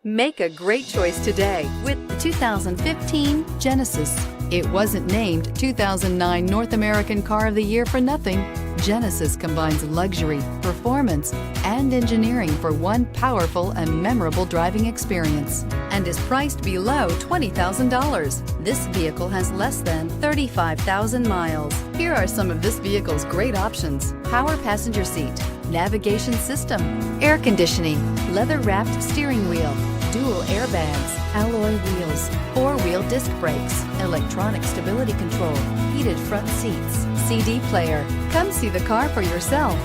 Make a great choice today with the 2015 Genesis. It wasn't named 2009 North American Car of the Year for nothing. Genesis combines luxury, performance, and engineering for one powerful and memorable driving experience and is priced below $20,000. This vehicle has less than 35,000 miles. Here are some of this vehicle's great options: power passenger seat, navigation system, air conditioning, leather-wrapped steering wheel, dual airbags, alloy wheels, four-wheel disc brakes, electronic stability control, heated front seats, CD player. Come see the car for yourself.